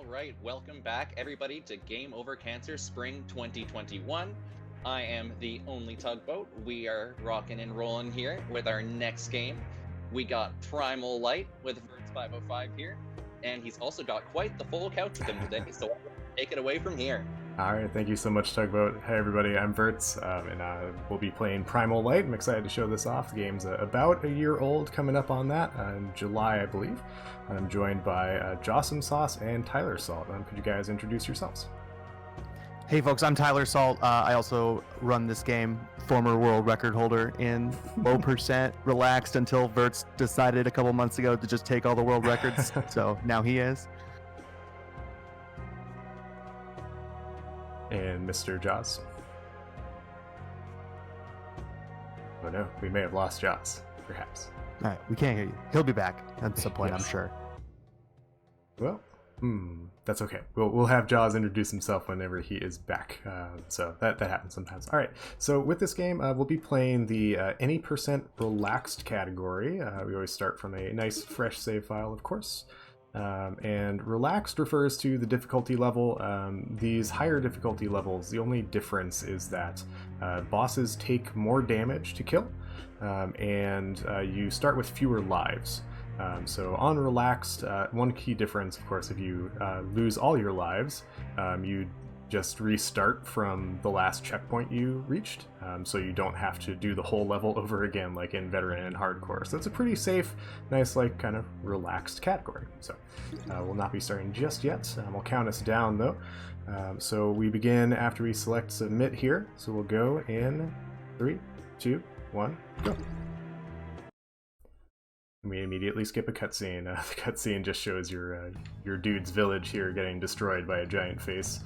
All right, welcome back everybody to Game Over Cancer Spring 2021. I am the only tugboat. We are rocking and rolling here with our next game. We got Primal Light with Vertz505 here, and he's also got quite the full couch with him today, so I'll take it away from here. All right, thank you so much, Tugboat. Hey everybody, I'm Vertz, and we'll be playing Primal Light. I'm excited to show this off. The game's about a year old, coming up on that, in July, I believe. I'm joined by Jossum Sauce and Tyler Salt. Could you guys introduce yourselves? Hey folks, I'm Tyler Salt. I also run this game, former world record holder in low percent, relaxed until Vertz decided a couple months ago to just take all the world records, so now he is. And Mr. Jaws. Oh no, we may have lost Jaws, perhaps. All right, we can't hear you. He'll be back at some point, Yes. I'm sure. Well, that's okay. We'll have Jaws introduce himself whenever he is back. So that happens sometimes. All right. So with this game, we'll be playing the any percent relaxed category. We always start from a nice fresh save file, of course. And relaxed refers to the difficulty level. These higher difficulty levels, the only difference is that bosses take more damage to kill, and you start with fewer lives. So on relaxed, one key difference, of course, if you lose all your lives, you just restart from the last checkpoint you reached, so you don't have to do the whole level over again like in veteran and hardcore. So it's a pretty safe, nice, like kind of relaxed category. So we'll not be starting just yet. We'll count us down though. So we begin after we select submit here. So we'll go in 3, 2, 1, go. We immediately skip a cutscene. The cutscene just shows your dude's village here getting destroyed by a giant face.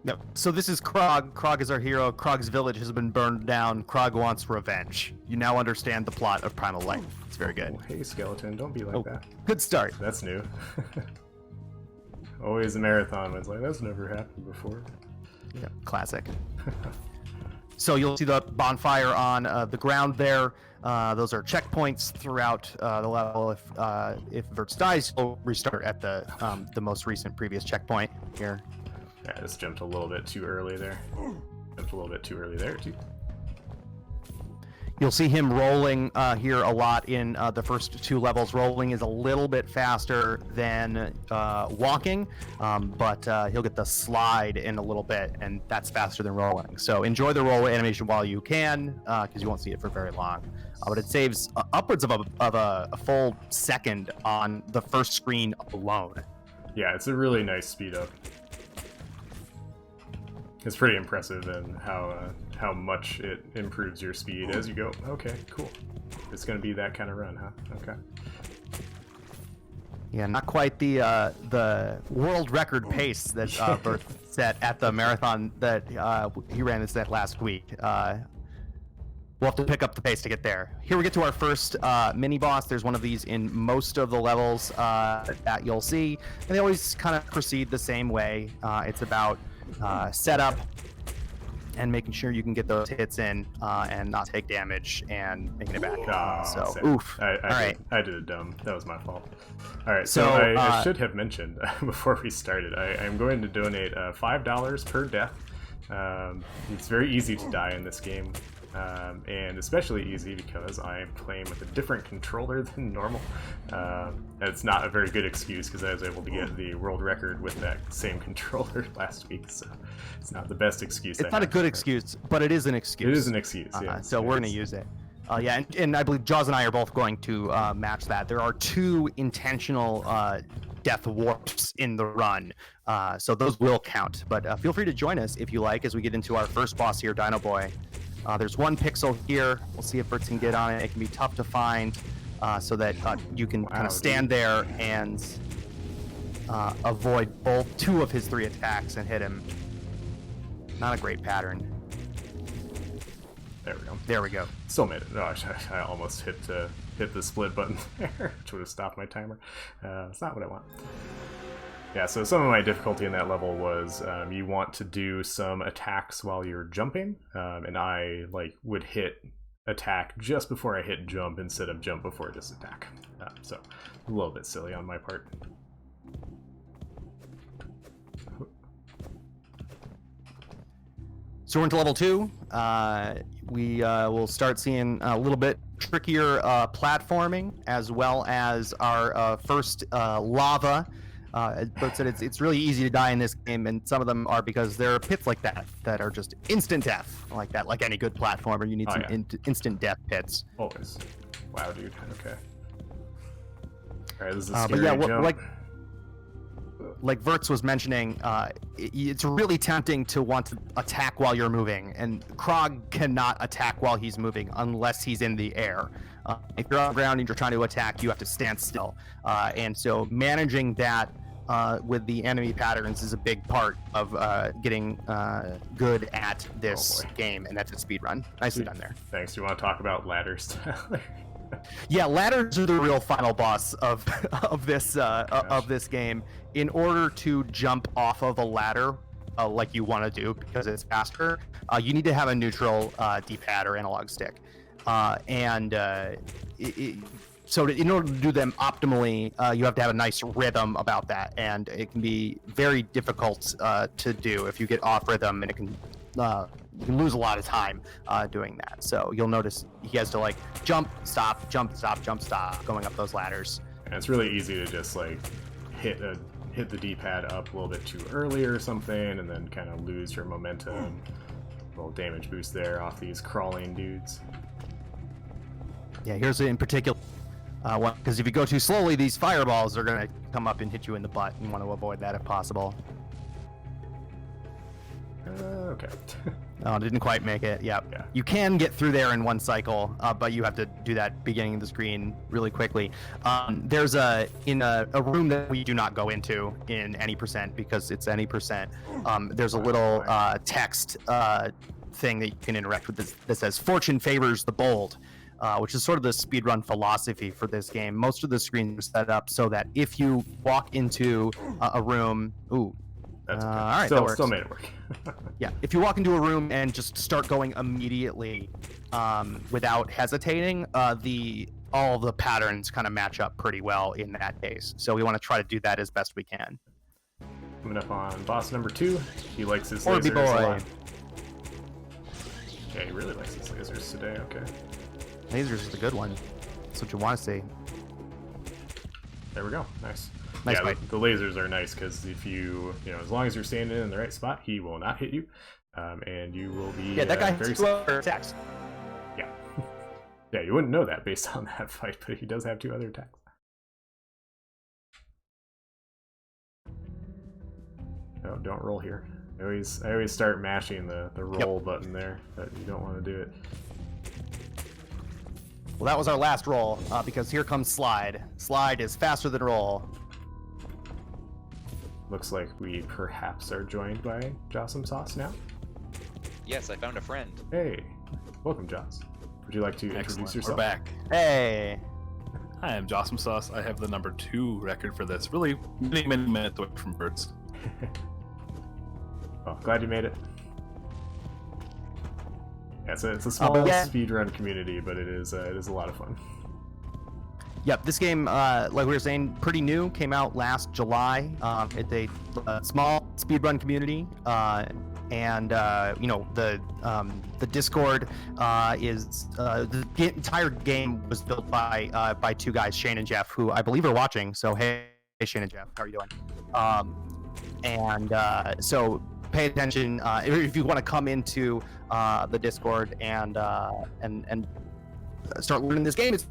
Yep. So this is Krog. Krog is our hero. Krog's village has been burned down. Krog wants revenge. You now understand the plot of Primal Light. It's very good. Oh, hey, skeleton, don't be like that. Good start. That's new. Always a marathon. It's like, that's never happened before. Yeah, classic. So you'll see the bonfire on the ground there. Those are checkpoints throughout the level. If Vertz dies, you'll restart at the most recent previous checkpoint here. Yeah, I just jumped a little bit too early there. Jumped a little bit too early there, too. You'll see him rolling here a lot in the first two levels. Rolling is a little bit faster than walking, but he'll get the slide in a little bit, and that's faster than rolling. So enjoy the roll animation while you can, because you won't see it for very long. But it saves upwards of a full second on the first screen alone. Yeah, it's a really nice speed up. It's pretty impressive in how much it improves your speed as you go. Okay, cool. It's gonna be that kind of run, huh? Okay. Yeah, not quite the world record pace that Vertz set at the marathon that he ran this at last week. We'll have to pick up the pace to get there. Here we get to our first mini boss. There's one of these in most of the levels that you'll see, and they always kind of proceed the same way. It's about setup and making sure you can get those hits in and not take damage and making it back. Oof. All right. I did it dumb. That was my fault. All right, so, So, I should have mentioned before we started, I'm going to donate $5 per death. It's very easy to die in this game. And especially easy because I am playing with a different controller than normal. It's not a very good excuse because I was able to get the world record with that same controller last week, so it's not the best excuse. It's not a good excuse, but it is an excuse. It is an excuse, yeah. So we're going to use it. Yeah, and I believe Jaws and I are both going to match that. There are 2 intentional death warps in the run, so those will count. But feel free to join us if you like as we get into our first boss here, Dino Boy. There's 1 pixel here. We'll see if Vertz can get on it. It can be tough to find, so that you can kind of stand there and avoid both 2 of his 3 attacks and hit him. Not a great pattern. There we go. There we go. Still made it. No, I almost hit the split button there, which would have stopped my timer. It's not what I want. Yeah, so some of my difficulty in that level was you want to do some attacks while you're jumping, and I would hit attack just before I hit jump instead of jump before this attack. So a little bit silly on my part. So we're into level 2. We will start seeing a little bit trickier platforming, as well as our first lava. As Bert said, it's really easy to die in this game, and some of them are because there are pits like that are just instant death, like that. Like any good platformer, you need instant death pits. Always. Wow, dude. Okay. All right, this is a but scary yeah, jump. Like Vertz was mentioning, it's really tempting to want to attack while you're moving, and Krog cannot attack while he's moving unless he's in the air. If you're on the ground and you're trying to attack, you have to stand still. And so managing that with the enemy patterns is a big part of getting good at this game, and that's a speed run. Nicely done there. Thanks. Do you want to talk about ladders, Tyler? Yeah, ladders are the real final boss of this game. In order to jump off of a ladder, like you want to do because it's faster, you need to have a neutral D-pad or analog stick, so in order to do them optimally, you have to have a nice rhythm about that, and it can be very difficult to do if you get off rhythm, and it can. You can lose a lot of time doing that. So you'll notice he has to like jump, stop, jump, stop, jump, stop, going up those ladders. And it's really easy to just like hit the D-pad up a little bit too early or something, and then kind of lose your momentum. A little damage boost there off these crawling dudes. Yeah, here's in particular because if you go too slowly, these fireballs are gonna come up and hit you in the butt. You want to avoid that if possible. Okay. Oh, didn't quite make it. Yep. Yeah. You can get through there in one cycle, but you have to do that beginning of the screen really quickly. There's a room that we do not go into in any percent because it's any percent. There's a little text thing that you can interact with that says "Fortune favors the bold," which is sort of the speedrun philosophy for this game. Most of the screens are set up so that if you walk into a room, That's okay. all right, Still made it work. Yeah, if you walk into a room and just start going immediately without hesitating, all the patterns kind of match up pretty well in that case. So we want to try to do that as best we can. Coming up on boss number 2. He likes his Orby lasers boy. a lot. Yeah, he really likes his lasers today. Okay. Lasers is a good one. That's what you want to see. There we go. Nice. Nice yeah, fight. the lasers are nice because if you as long as you're standing in the right spot, he will not hit you, and you will be Yeah, that guy very has 2 other attacks. Yeah. Yeah, you wouldn't know that based on that fight, but he does have 2 other attacks. No, don't roll here. I always start mashing the roll button there, but you don't want to do it. Well, that was our last roll because here comes Slide. Slide is faster than roll. Looks like we perhaps are joined by Jossum Sauce now. Yes, I found a friend. Hey, welcome, Joss. Would you like to introduce yourself? We're back. Hey. Hi, I'm Jossum Sauce. I have the number 2 record for this. Really many minutes away from Vertz. Well, glad you made it. Yeah, it's a small speedrun community, but it is a lot of fun. Yep, this game, like we were saying, pretty new. Came out last July. It's a small speedrun community, and the Discord is the entire game was built by 2 guys, Shane and Jeff, who I believe are watching. So hey, Shane and Jeff, how are you doing? So pay attention if you want to come into the Discord and start learning this game. It's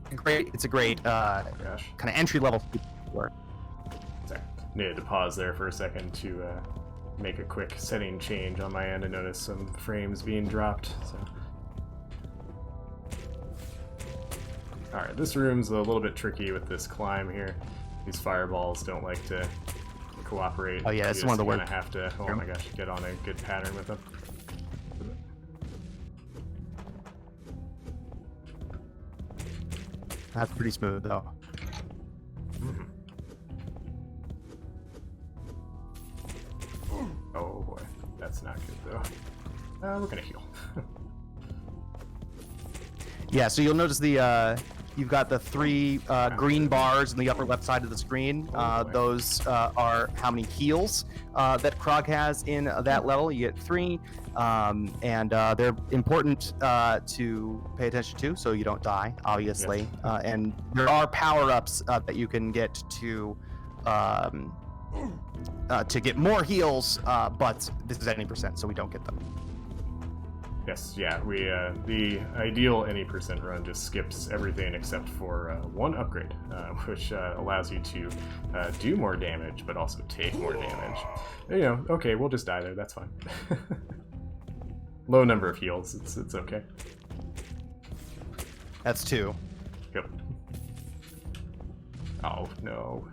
a great kind of entry level work. Sorry, needed to pause there for a second to make a quick setting change on my end. I noticed some frames being dropped. So, all right, this room's a little bit tricky with this climb here. These fireballs don't like to cooperate. Oh yeah, this is one of the worst. Gonna have to. Oh my gosh, get on a good pattern with them. That's pretty smooth, though. Mm-hmm. Oh boy, that's not good though. We're gonna heal. Yeah, so you'll notice the you've got the 3 green bars in the upper left side of the screen. Those are how many heals that Krog has in that level. You get 3, and they're important to pay attention to, so you don't die, obviously. Yes. And there are power-ups that you can get to get more heals, but this is at any percent, so we don't get them. Yes, yeah, we the ideal any percent run just skips everything except for 1 upgrade, which allows you to do more damage, but also take more damage. You know, okay, we'll just die there, that's fine. Low number of heals, it's okay. That's 2. Yep. Oh, no.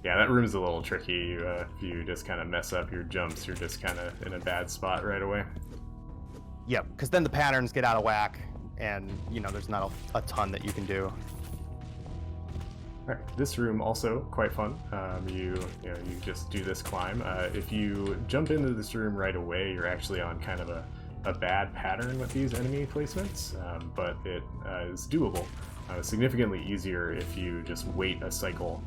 Yeah, that room's a little tricky. If you just kind of mess up your jumps, you're just kind of in a bad spot right away. Yep, because then the patterns get out of whack, and you know there's not a ton that you can do. All right, this room also quite fun. You just do this climb. If you jump into this room right away, you're actually on kind of a bad pattern with these enemy placements, but it is doable. Significantly easier if you just wait a cycle.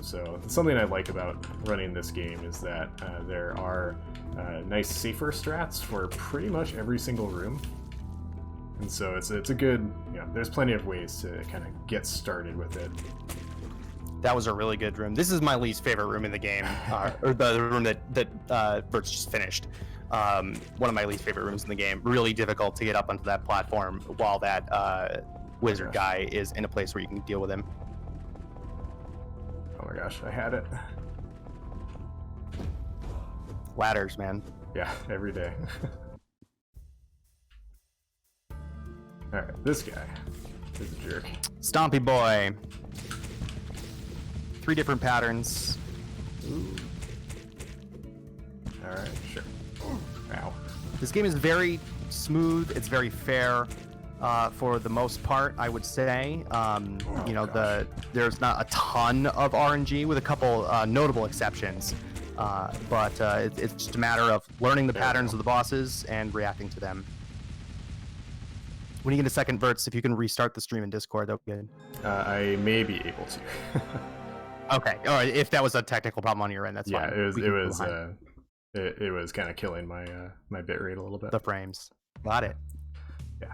So something I like about running this game is that there are nice safer strats for pretty much every single room, and so it's a good, you know, there's plenty of ways to kind of get started with it. That was a really good room. This is my least favorite room in the game, or the room that Vertz just finished. One of my least favorite rooms in the game. Really difficult to get up onto that platform while that wizard guy is in a place where you can deal with him. Oh my gosh, I had it. Ladders, man. Yeah, every day. Alright, this guy is a jerk. Stompy boy. 3 different patterns. Ooh. Alright, sure. Ow. This game is very smooth. It's very fair. For the most part, I would say. You know, there's not a ton of RNG, with a couple notable exceptions, but it's just a matter of learning the patterns of the bosses and reacting to them. When you get a second, Vertz, if you can restart the stream in Discord, that would be good. I may be able to. Okay, all right. If that was a technical problem on your end, that's fine. Yeah, it was kind of killing my my bitrate a little bit. The frames. Got it. Yeah.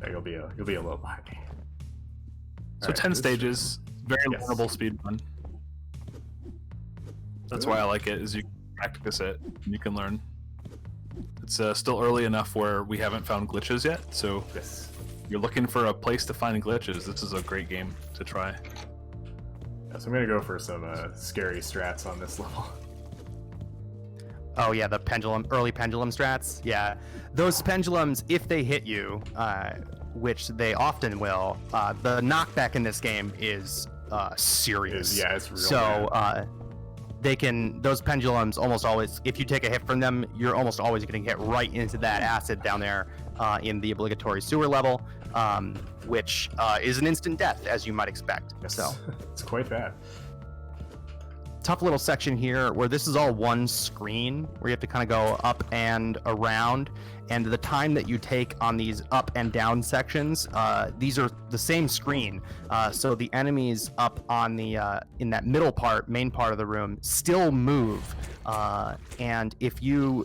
You'll be a little behind me. So 10 stages, very learnable speed run. That's why I like it, is you can practice it and you can learn. It's still early enough where we haven't found glitches yet, so yes. You're looking for a place to find glitches. This is a great game to try. Yeah, so I'm gonna go for some scary strats on this level. Oh yeah, the early pendulum strats. Yeah, those pendulums, if they hit you, which they often will, the knockback in this game is serious. Yeah, it's real. So those pendulums almost always, if you take a hit from them, you're almost always going to hit right into that acid down there in the obligatory sewer level, which is an instant death, as you might expect. Yes. So it's quite bad. Tough little section here where this is all one screen where you have to kind of go up and around, and the time that you take on these up and down sections, these are the same screen, so the enemies up on the in that main part of the room still move, and if you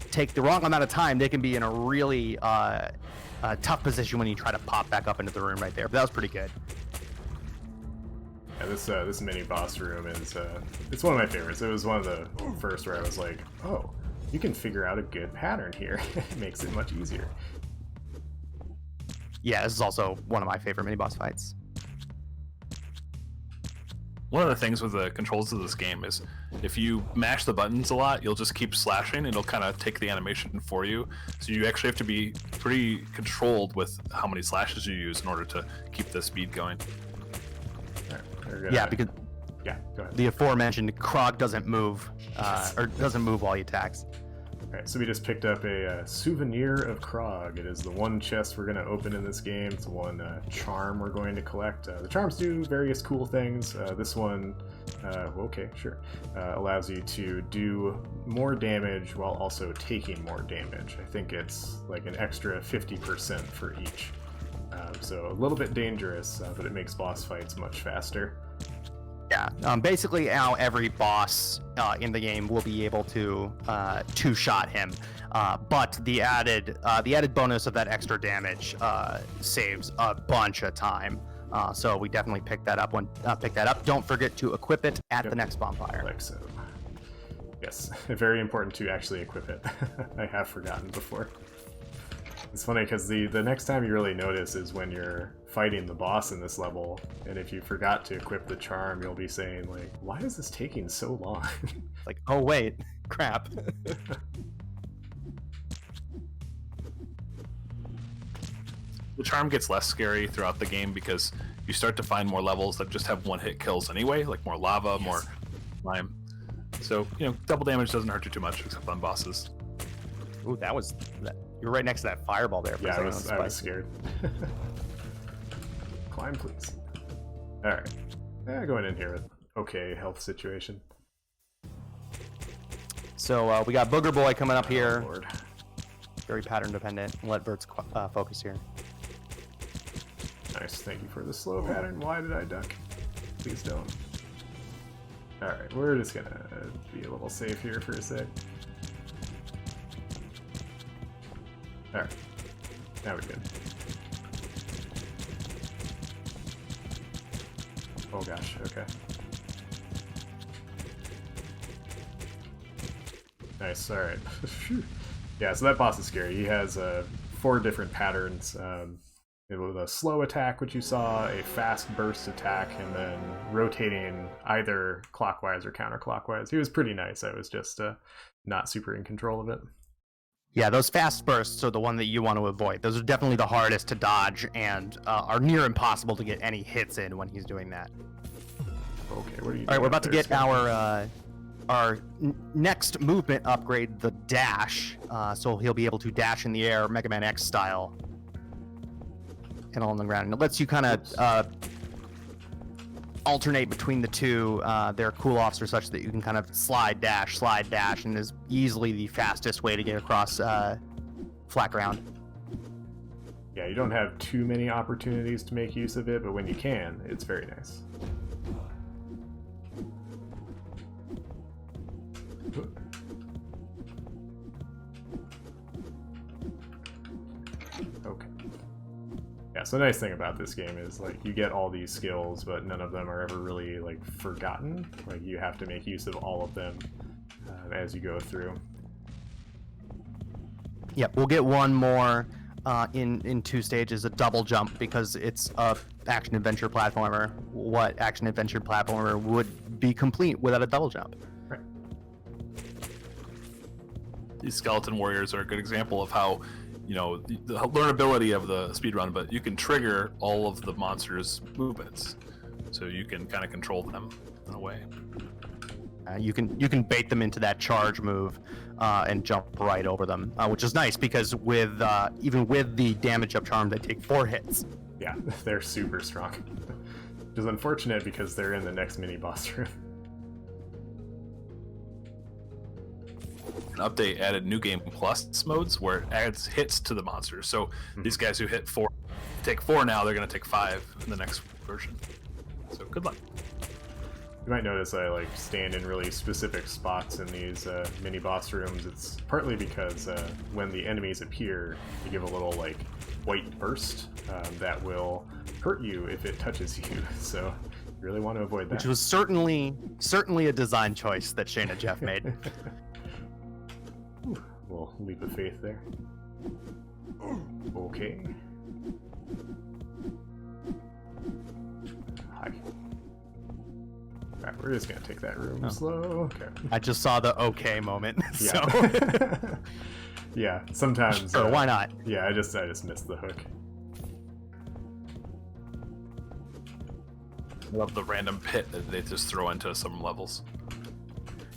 take the wrong amount of time, they can be in a really tough position when you try to pop back up into the room right there. But that was pretty good. Yeah, this mini boss room is it's one of my favorites. It was one of the first where I was like, oh, you can figure out a good pattern here. It makes it much easier. Yeah, this is also one of my favorite mini boss fights. One of the things with the controls of this game is if you mash the buttons a lot, you'll just keep slashing. It'll kind of take the animation for you. So you actually have to be pretty controlled with how many slashes you use in order to keep the speed going. Yeah, because go ahead. the aforementioned Krog doesn't move, or doesn't move while he attacks. Alright, so we just picked up a souvenir of Krog. It is the one chest we're going to open in this game. It's the one charm we're going to collect. The charms do various cool things. This one, okay, sure, allows you to do more damage while also taking more damage. I think it's like an extra 50% for each. So a little bit dangerous, but it makes boss fights much faster. Yeah, basically now every boss in the game will be able to two-shot him, but the added bonus of that extra damage saves a bunch of time. So we definitely pick that up. Don't forget to equip it at the next bonfire. Like so. Yes, very important to actually equip it. I have forgotten before. It's funny because the next time you really notice is when you're fighting the boss in this level, and if you forgot to equip the charm, you'll be saying, like, why is this taking so long? Like, oh wait, crap. The charm gets less scary throughout the game because you start to find more levels that just have one-hit kills anyway, like more lava, more slime. So, double damage doesn't hurt you too much, except on bosses. Ooh, you're right next to that fireball there. Yeah, I was scared. Climb, please. Alright. Going in here with okay health situation. So we got Booger Boy coming up here. Lord. Very pattern dependent. Let Vertz focus here. Nice, thank you for the slow pattern. Why did I duck? Please don't. Alright, we're just gonna be a little safe here for a sec. Alright, now we're good. Oh gosh, okay. Nice, alright. Yeah, so that boss is scary. He has 4 different patterns. It was a slow attack, which you saw, a fast burst attack, and then rotating either clockwise or counterclockwise. He was pretty nice. I was just not super in control of it. Yeah, those fast bursts are the one that you want to avoid. Those are definitely the hardest to dodge and are near impossible to get any hits in when he's doing that. Okay, what are you doing? All right, we're about to get Scott? our next movement upgrade, the dash. So he'll be able to dash in the air, Mega Man X style, and all on the ground. And it lets you kind of alternate between the two. Their cool-offs are such that you can kind of slide, dash, and is easily the fastest way to get across flat ground. Yeah, you don't have too many opportunities to make use of it, but when you can, it's very nice. Okay. Yeah, so the nice thing about this game is, like, you get all these skills, but none of them are ever really, like, forgotten. Like, you have to make use of all of them as you go through. Yep, we'll get one more in 2 stages, a double jump, because it's a action-adventure platformer. What action-adventure platformer would be complete without a double jump? Right. These skeleton warriors are a good example of how, the learnability of the speedrun, but you can trigger all of the monsters' movements, so you can kind of control them in a way. You can bait them into that charge move and jump right over them, which is nice because with even with the damage up charm, they take 4 hits. Yeah, they're super strong. Which is unfortunate because they're in the next mini boss room. An update added New Game Plus modes where it adds hits to the monsters. So these guys who hit 4 take 4 now, they're going to take 5 in the next version. So good luck. You might notice I stand in really specific spots in these mini boss rooms. It's partly because when the enemies appear, you give a little white burst that will hurt you if it touches you. So you really want to avoid that. Which was certainly a design choice that Shane and Jeff made. Little leap of faith there. Okay. Hi. Alright, we're just gonna take that room slow. Okay. I just saw the okay moment. Yeah. So yeah, sometimes. sure, why not? Yeah, I just missed the hook. I love the random pit that they just throw into some levels.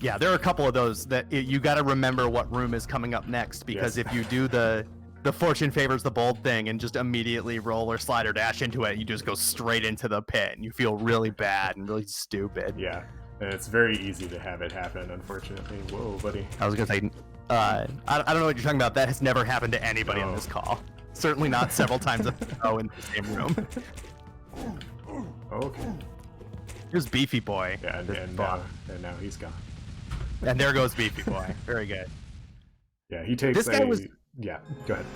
Yeah, there are a couple of those that you got to remember what room is coming up next, because Yes. if you do the fortune favors the bold thing and just immediately roll or slide or dash into it, you just go straight into the pit and you feel really bad and really stupid. Yeah, and it's very easy to have it happen, unfortunately. Whoa, buddy. I was gonna say, I don't know what you're talking about. That has never happened to anybody on No. this call. Certainly not several times in the same room. Okay. Here's Beefy Boy. Yeah, This and boss. now he's gone. And there goes Beefy Boy. Very good. Yeah, he takes This guy was- Yeah, go ahead.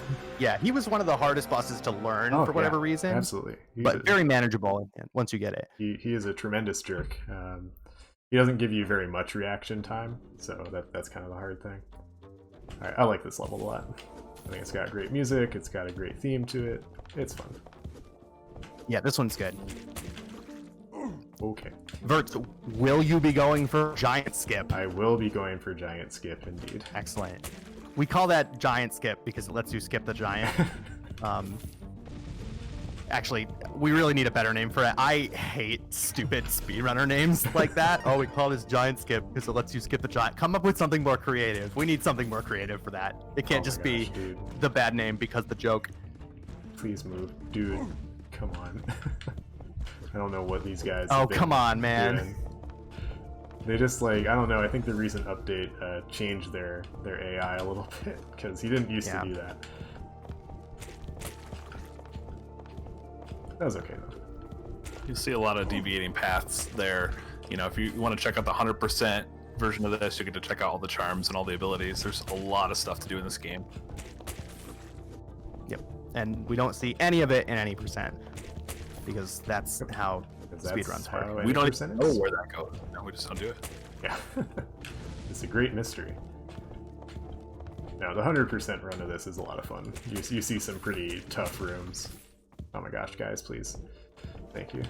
Yeah, he was one of the hardest bosses to learn Oh, for whatever yeah, reason. Absolutely. But very manageable once you get it. He is a tremendous jerk. He doesn't give you very much reaction time, so that's kind of the hard thing. All right, I like this level a lot. I think it's got great music. It's got a great theme to it. It's fun. Yeah, this one's good. Okay, Vertz, will you be going for Giant Skip? I will be going for Giant Skip indeed. Excellent. We call that Giant Skip because it lets you skip the giant. Actually, we really need a better name for it. I hate stupid speedrunner names like that. Oh, we call this Giant Skip because it lets you skip the giant. Come up with something more creative. We need something more creative for that. It can't Oh my just gosh, be dude. the bad name because the joke. Please move, dude. Come on. I don't know what these guys. Oh, have been come on, man. doing. They just I don't know. I think the recent update changed their AI a little bit because he didn't used to do that. That was okay though. You see a lot of deviating paths there. You know, if you want to check out the 100% version of this, you get to check out all the charms and all the abilities. There's a lot of stuff to do in this game. Yep. And we don't see any of it in any percent because that's how That's speedruns how work. We don't 80% even know is. where that goes. No, we just don't do it. Yeah, it's a great mystery. Now the 100% run of this is a lot of fun. You see some pretty tough rooms. Oh my gosh, guys, please, thank you.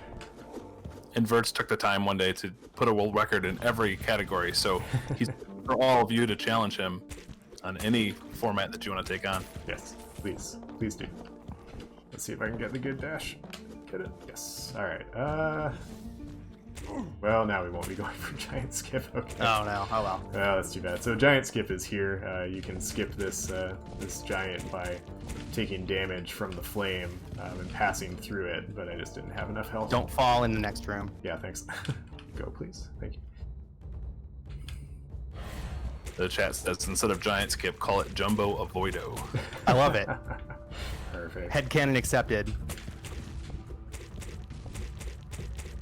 And Vertz took the time one day to put a world record in every category, so he's for all of you to challenge him on any format that you want to take on. Yes, please do. Let's see if I can get the good dash. Get it? Yes. All right. Well, now we won't be going for Giant Skip. Okay. Oh no! Oh well. Oh, that's too bad. So Giant Skip is here. You can skip this giant by taking damage from the flame and passing through it, but I just didn't have enough health. Don't fall in the next room. Yeah, thanks. Go, please. Thank you. The chat says instead of Giant Skip, call it Jumbo Avoido. I love it. Perfect. Headcanon accepted.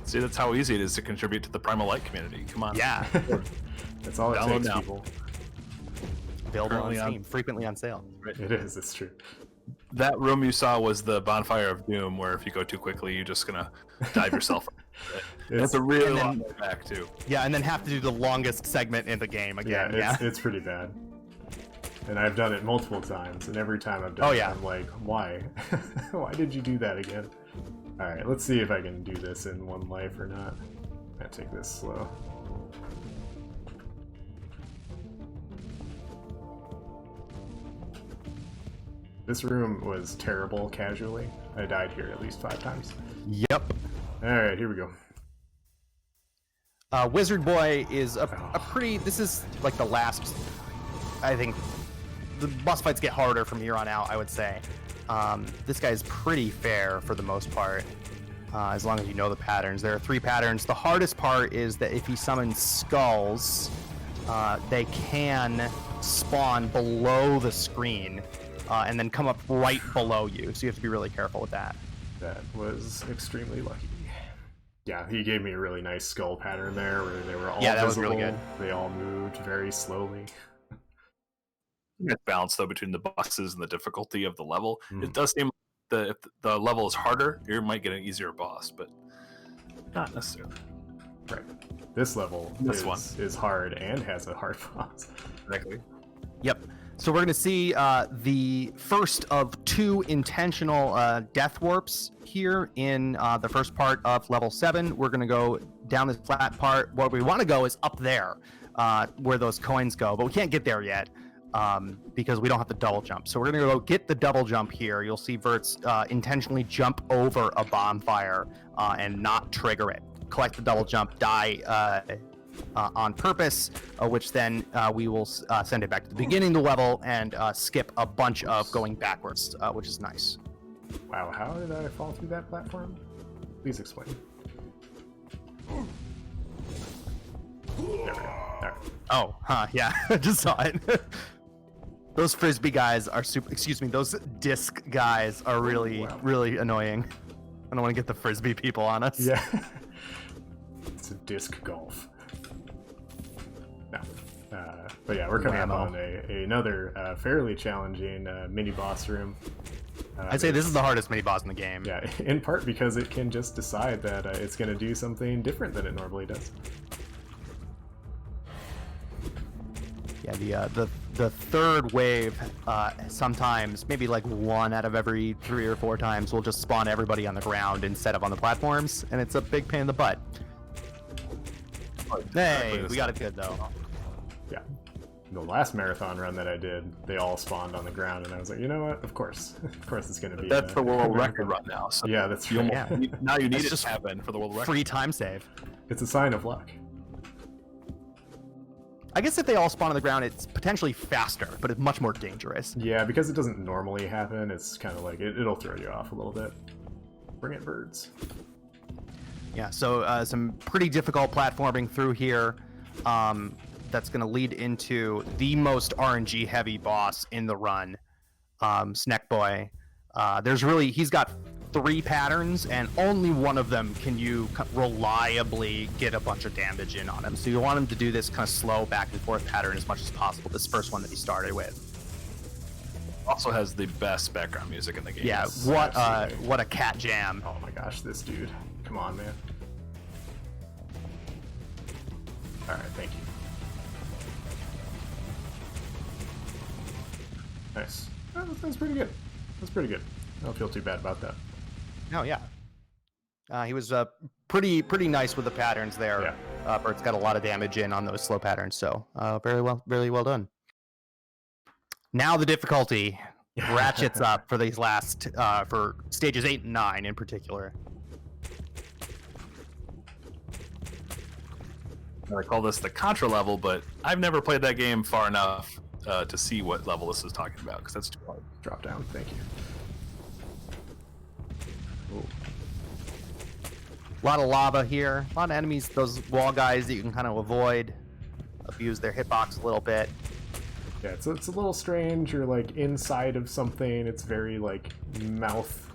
See, that's how easy it is to contribute to the Primal Light community. Come on. Yeah. That's all it Download takes, now. people. Available on Currently on- Steam. Frequently on sale. It is. It's true. That room you saw was the Bonfire of Doom, where if you go too quickly, you're just gonna dive yourself. It's a really and then- long way back too. Yeah, and then have to do the longest segment in the game again. Yeah, it's pretty bad. And I've done it multiple times, and every time I've done Oh, it, yeah. I'm like, why? Why did you do that again? Alright, let's see if I can do this in one life or not. I'm gonna take this slow. This room was terrible casually. I died here at least 5 times. Yep. Alright, here we go. Wizard Boy is a pretty. This is like the last. I think the boss fights get harder from here on out. I would say. This guy's pretty fair for the most part, as long as you know the patterns. There are 3 patterns. The hardest part is that if he summons skulls, they can spawn below the screen and then come up right below you. So you have to be really careful with that. That was extremely lucky. Yeah, he gave me a really nice skull pattern there where they were all Yeah, that was visible. really good. They all moved very slowly. It's balance though between the bosses and the difficulty of the level. Mm. It does seem that if the level is harder, you might get an easier boss, but not necessarily. Right. This level is hard and has a hard boss. Exactly. Yep. So we're going to see the first of 2 intentional death warps here in the first part of level 7. We're going to go down this flat part. Where we want to go is up there, where those coins go, but we can't get there yet because we don't have the double jump. So we're going to go get the double jump here. You'll see Vertz intentionally jump over a bonfire and not trigger it. Collect the double jump, die on purpose, which then we will send it back to the beginning of the level and skip a bunch of going backwards, which is nice. Wow, how did I fall through that platform? Please explain. There we go. There. Oh, yeah, I just saw it. Those frisbee guys are those disc guys are really, really annoying. I don't want to get the frisbee people on us. Yeah. It's a disc golf. No. But yeah, we're coming up on another fairly challenging mini boss room. I'd say this is the hardest mini boss in the game. Yeah, in part because it can just decide that it's going to do something different than it normally does. Yeah, the third wave, sometimes, maybe like 1 out of every 3 or 4 times, will just spawn everybody on the ground instead of on the platforms, and it's a big pain in the butt. Hey, we got it good though. Yeah. The last marathon run that I did, they all spawned on the ground, and I was like, you know what? Of course it's going to be. That's the world record run now. So yeah, that's right. Now you need it to happen for the world record. Free time save. It's a sign of luck. I guess if they all spawn on the ground, it's potentially faster, but it's much more dangerous. Yeah, because it doesn't normally happen. It's kind of like it'll throw you off a little bit. Bring it, birds. Yeah, so some pretty difficult platforming through here. That's going to lead into the most RNG heavy boss in the run, Snack Boy. He's got 3 patterns, and only one of them can you reliably get a bunch of damage in on him. So you want him to do this kind of slow back and forth pattern as much as possible, this first one that he started with. Also has the best background music in the game. Yeah, what a cat jam. Oh my gosh, this dude. Come on, man. Alright, thank you. Nice. That's pretty good. That's pretty good. I don't feel too bad about that. Oh, yeah. He was pretty nice with the patterns there. Yeah. Bert's got a lot of damage in on those slow patterns, so really well done. Now the difficulty ratchets up for these last, for stages 8 and 9 in particular. I call this the Contra level, but I've never played that game far enough to see what level this is talking about, because that's too hard. Drop down, thank you. Ooh. A lot of lava here, a lot of enemies, those wall guys that you can kind of avoid, abuse their hitbox a little bit. Yeah, it's a little strange. You're like inside of something. It's very like mouth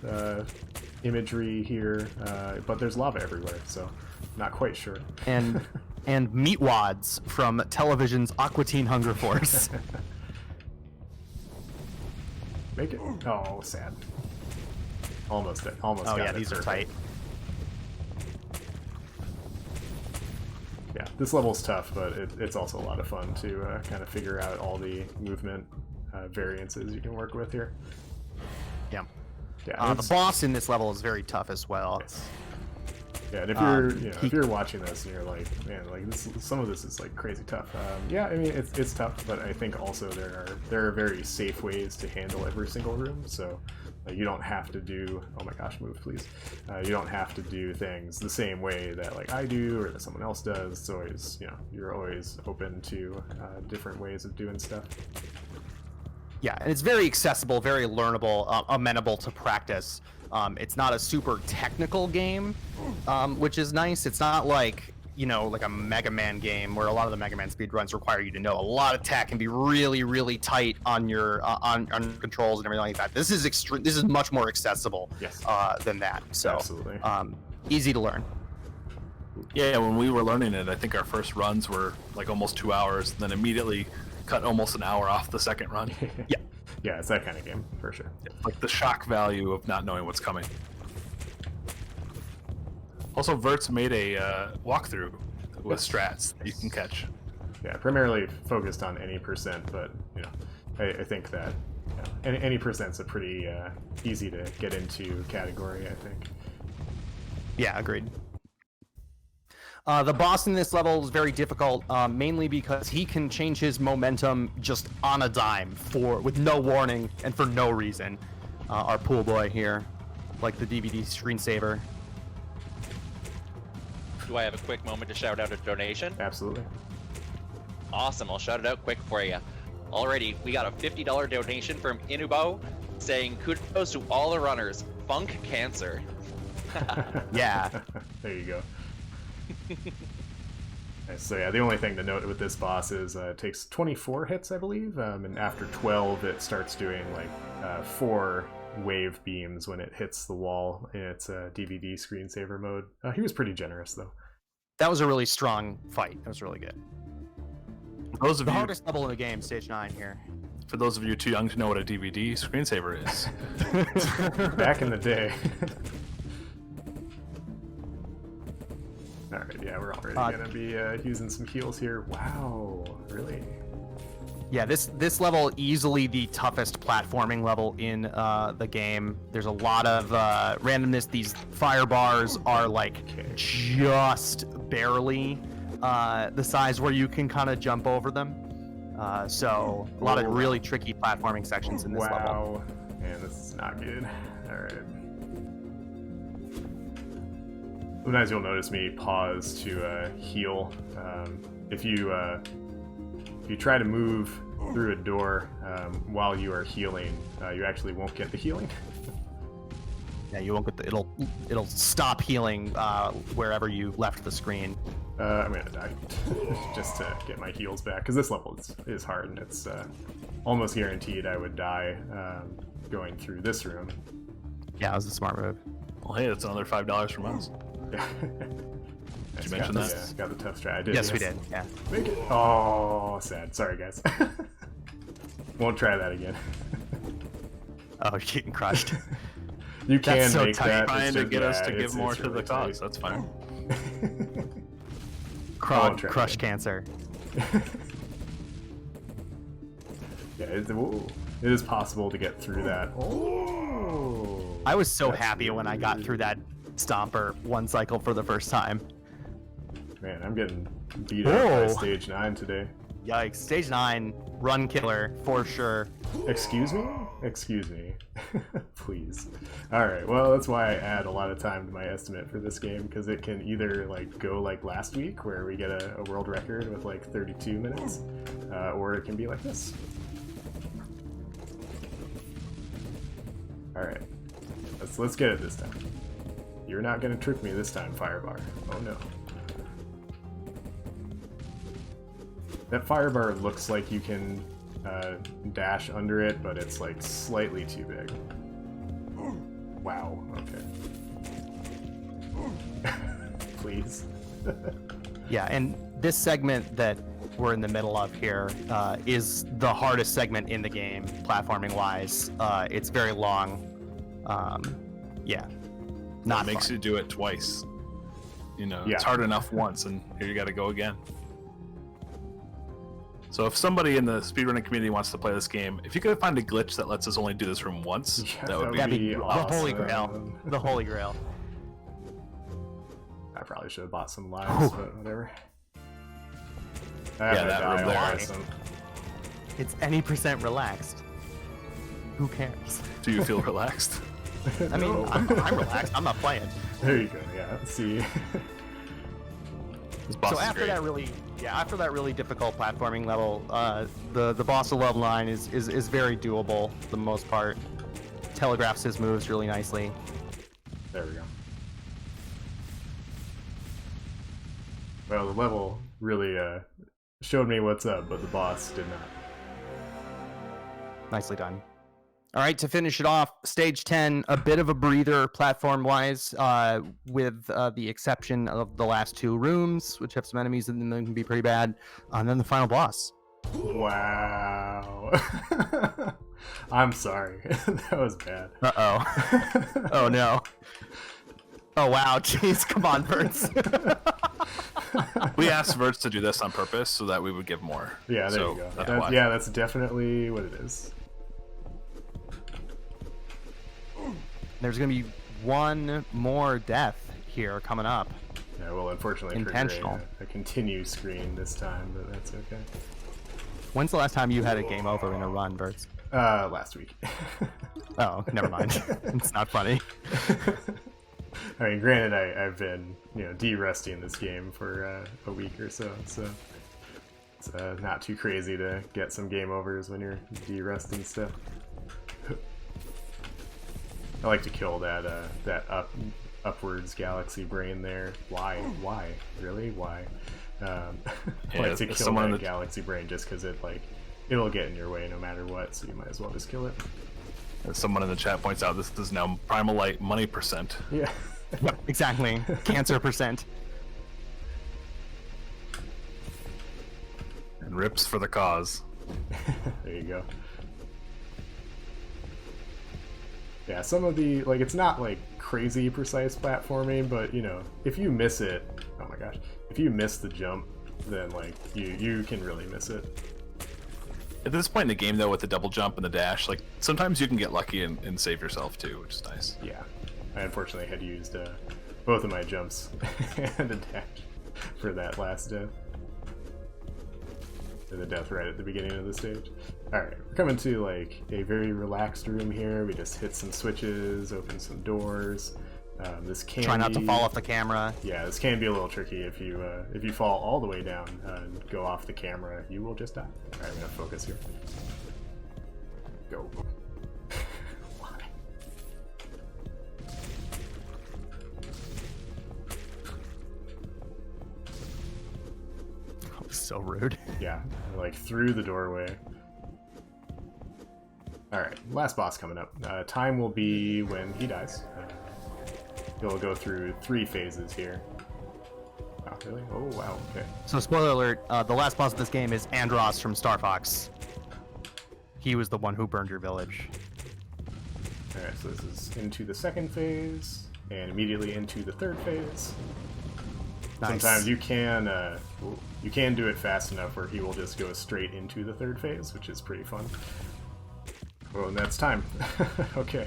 imagery here, but there's lava everywhere, so not quite sure. And meat wads from television's Aqua Teen Hunger Force. Make it. Oh, sad. Almost it. Almost. Oh got yeah, it. these are tight. Yeah, this level's tough, but it's also a lot of fun to kind of figure out all the movement variances you can work with here. Yeah. Yeah. The boss in this level is very tough as well. Yes. Yeah, and if you're if you're watching this and you're like, man, like some of this is like crazy tough. Yeah, I mean it's tough, but I think also there are very safe ways to handle every single room. So you don't have to do, oh my gosh, move please. You don't have to do things the same way that like I do or that someone else does. It's always, you're always open to different ways of doing stuff. Yeah, and it's very accessible, very learnable, amenable to practice. It's not a super technical game, which is nice. It's not like, like a Mega Man game where a lot of the Mega Man speedruns require you to know a lot of tech and be really, really tight on your on controls and everything like that. This is extreme. This is much more accessible than that. So absolutely. Easy to learn. Yeah, when we were learning it, I think our first runs were like almost 2 hours, then immediately cut almost an hour off the second run. Yeah. Yeah, it's that kind of game, for sure. Like the shock value of not knowing what's coming. Also, Vertz made a walkthrough with strats that you can catch. Yeah, primarily focused on any percent, but I think that any percent's a pretty easy to get into category, I think. Yeah, agreed. The boss in this level is very difficult, mainly because he can change his momentum just on a dime with no warning and for no reason. Our pool boy here, like the DVD screensaver. Do I have a quick moment to shout out a donation? Absolutely. Awesome, I'll shout it out quick for you. Alrighty, we got a $50 donation from Inubo saying kudos to all the runners. Funk cancer. Yeah. There you go. Nice. So yeah, the only thing to note with this boss is it takes 24 hits, I believe, and after 12 it starts doing like 4 wave beams when it hits the wall in its DVD screensaver mode. He was pretty generous though. That was a really strong fight. That was really good. For those of The you, hardest level in the game, stage 9 here. for those of you too young to know what a DVD screensaver is, Back in the day. Alright, yeah, we're already gonna be using some heals here. Wow, really? Yeah, this level easily the toughest platforming level in the game. There's a lot of randomness. These fire bars are like just barely the size where you can kind of jump over them. So a lot of really tricky platforming sections in this level. Wow, man, this is not good. Alright. Sometimes you'll notice me pause to heal. If you try to move through a door while you are healing, you actually won't get the healing. Yeah, you won't get the it'll stop healing wherever you left the screen. I'm gonna die just to get my heals back because this level is hard and it's almost guaranteed I would die going through this room. Yeah, that was a smart move. well, hey, that's another $5 from us. Yeah. Did you mention that? Yeah, got the tough try. I did. Yes, we did. Yeah. Make it. Oh, sad. Sorry, guys. Won't try that again. Oh, you're getting crushed. You can That's so make tight. that. Trying it's to just- get us yeah, to give it's- more it's to really the cause. tight. That's fine. won't try Crush again. cancer. Yeah, it is possible to get through that. Oh, I was so that's happy when I got weird. through that stomper one cycle for the first time. Man, I'm getting beat up by Whoa. stage 9 today. Yikes. Stage 9, run killer, for sure. Excuse me? Excuse me. Please. Alright, well, that's why I add a lot of time to my estimate for this game, because it can either like go like last week, where we get a world record with like 32 minutes, or it can be like this. Alright. Let's get it this time. You're not gonna trick me this time, Firebar. Oh no. That Firebar looks like you can dash under it, but it's like slightly too big. Wow, okay. Please. Yeah, and this segment that we're in the middle of here is the hardest segment in the game, platforming-wise. It's very long. Yeah, not It makes fun. you do it twice. You know, Yeah. it's hard enough once, and here you got to go again. So if somebody in the speedrunning community wants to play this game, if you could find a glitch that lets us only do this room once, Yeah, that would be That'd be be the awesome. holy grail. The holy grail. I probably should have bought some lives, but whatever. Yeah, that room there. Awesome. It's any percent relaxed. Who cares? Do you feel relaxed? I mean, No. I'm relaxed. I'm not playing. There you go. Yeah. Let's see. This boss So is after great. after that really difficult platforming level, the boss of level 9 is very doable for the most part. Telegraphs his moves really nicely. There we go. Well, the level really showed me what's up, but the boss did not. Nicely done. All right, to finish it off, stage 10, a bit of a breather platform-wise, with the exception of the last 2 rooms, which have some enemies and then can be pretty bad, and then the final boss. Wow. I'm sorry. That was bad. Uh-oh. Oh, no. Oh, wow. Jeez, come on, Vertz. We asked Vertz to do this on purpose so that we would give more. Yeah, there So you go. that's That- why. yeah, that's definitely what it is. There's going to be one more death here coming up. Yeah, well, unfortunately, Intentional. trigger a continue screen this time, but that's okay. When's the last time you had a game over in a run, Vertz? Last week. Oh, never mind. It's not funny. I mean, granted, I've been de-rusting this game for a week or so, so it's not too crazy to get some game overs when you're de-rusting stuff. I like to kill that upwards galaxy brain there. Why? Really? Why? I like to kill that galaxy brain just because it'll get in your way no matter what, so you might as well just kill it. As someone in the chat points out, this is now Primal Light money percent. Yeah. Yep, exactly. Cancer percent. And rips for the cause. There you go. Yeah, some of the, it's not crazy precise platforming, but if you miss it, oh my gosh, if you miss the jump, then you can really miss it. At this point in the game, though, with the double jump and the dash, sometimes you can get lucky and save yourself too, which is nice. Yeah, I unfortunately had used both of my jumps and a dash for that last death. For the death right at the beginning of the stage. Alright, we're coming to a very relaxed room here. We just hit some switches, open some doors. This can try not to fall off the camera. Yeah, this can be a little tricky. If you fall all the way down and go off the camera, you will just die. Alright, I'm gonna focus here. Go. Why? That was so rude. Yeah, through the doorway. Alright, last boss coming up. Time will be when he dies. He'll go through 3 phases here. Oh, really? Oh, wow, okay. So, spoiler alert, the last boss of this game is Andros from Star Fox. He was the one who burned your village. Alright, so this is into the 2nd phase, and immediately into the 3rd phase. Nice. Sometimes you can do it fast enough where he will just go straight into the 3rd phase, which is pretty fun. Oh, and that's time. Okay.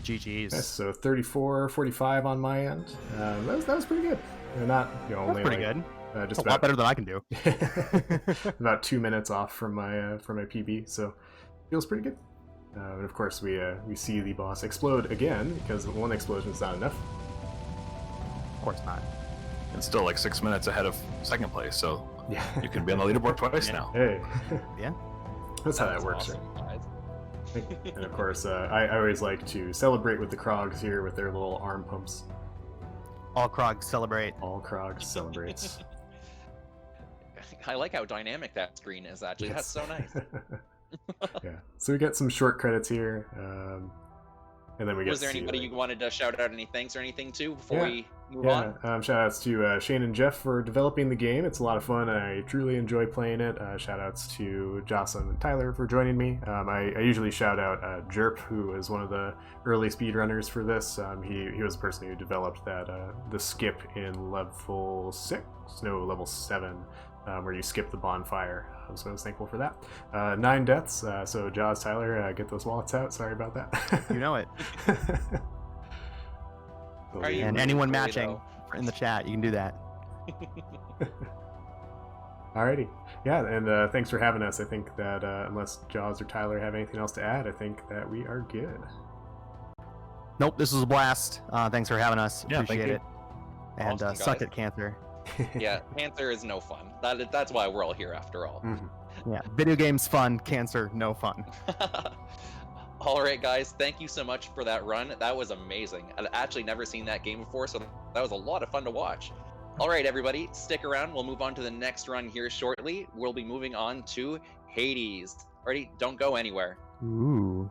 GG's. Nice, so 34-45 on my end. That was pretty good. Not only That's pretty good. Just a lot better than I can do. about 2 minutes off from my PB, so feels pretty good. And of course, we see the boss explode again because one explosion is not enough. Of course not. It's still 6 minutes ahead of 2nd place, so Yeah. you can be on the leaderboard twice now. Hey. Yeah. That's how that works. Awesome, guys. And of course, I always like to celebrate with the Krogs here with their little arm pumps. All Krogs celebrate. All Krogs celebrates. I like how dynamic that screen is, actually. Yes. That's so nice. Yeah. So we get some short credits here. And then we get Was there anybody you wanted to shout out any thanks or anything to before Yeah. we move on? Shout outs to Shane and Jeff for developing the game. It's a lot of fun and I truly enjoy playing it. Shout outs to Jocelyn and Tyler for joining me. I usually shout out Jerp, who is one of the early speedrunners for this. He was the person who developed that the skip in level 7, where you skip the bonfire. So I was thankful for that. 9 deaths, so Jaws, Tyler, get those wallets out. Sorry about that. You know it. Are you And really anyone really, matching though? in the chat, you can do that. Alrighty. Yeah, and thanks for having us. I think that unless Jaws or Tyler have anything else to add, I think that we are good. Nope, this was a blast. Thanks for having us. Yeah, Appreciate thank you. it. And Awesome, suck guys. at cancer. Yeah, cancer is no fun. That's why we're all here after all. Mhm. Yeah, video games fun, cancer no fun. All right, guys, thank you so much for that run. That was amazing. I've actually never seen that game before, so that was a lot of fun to watch. All right, everybody, stick around. We'll move on to the next run here shortly. We'll be moving on to Hades. Alrighty, don't go anywhere. Ooh.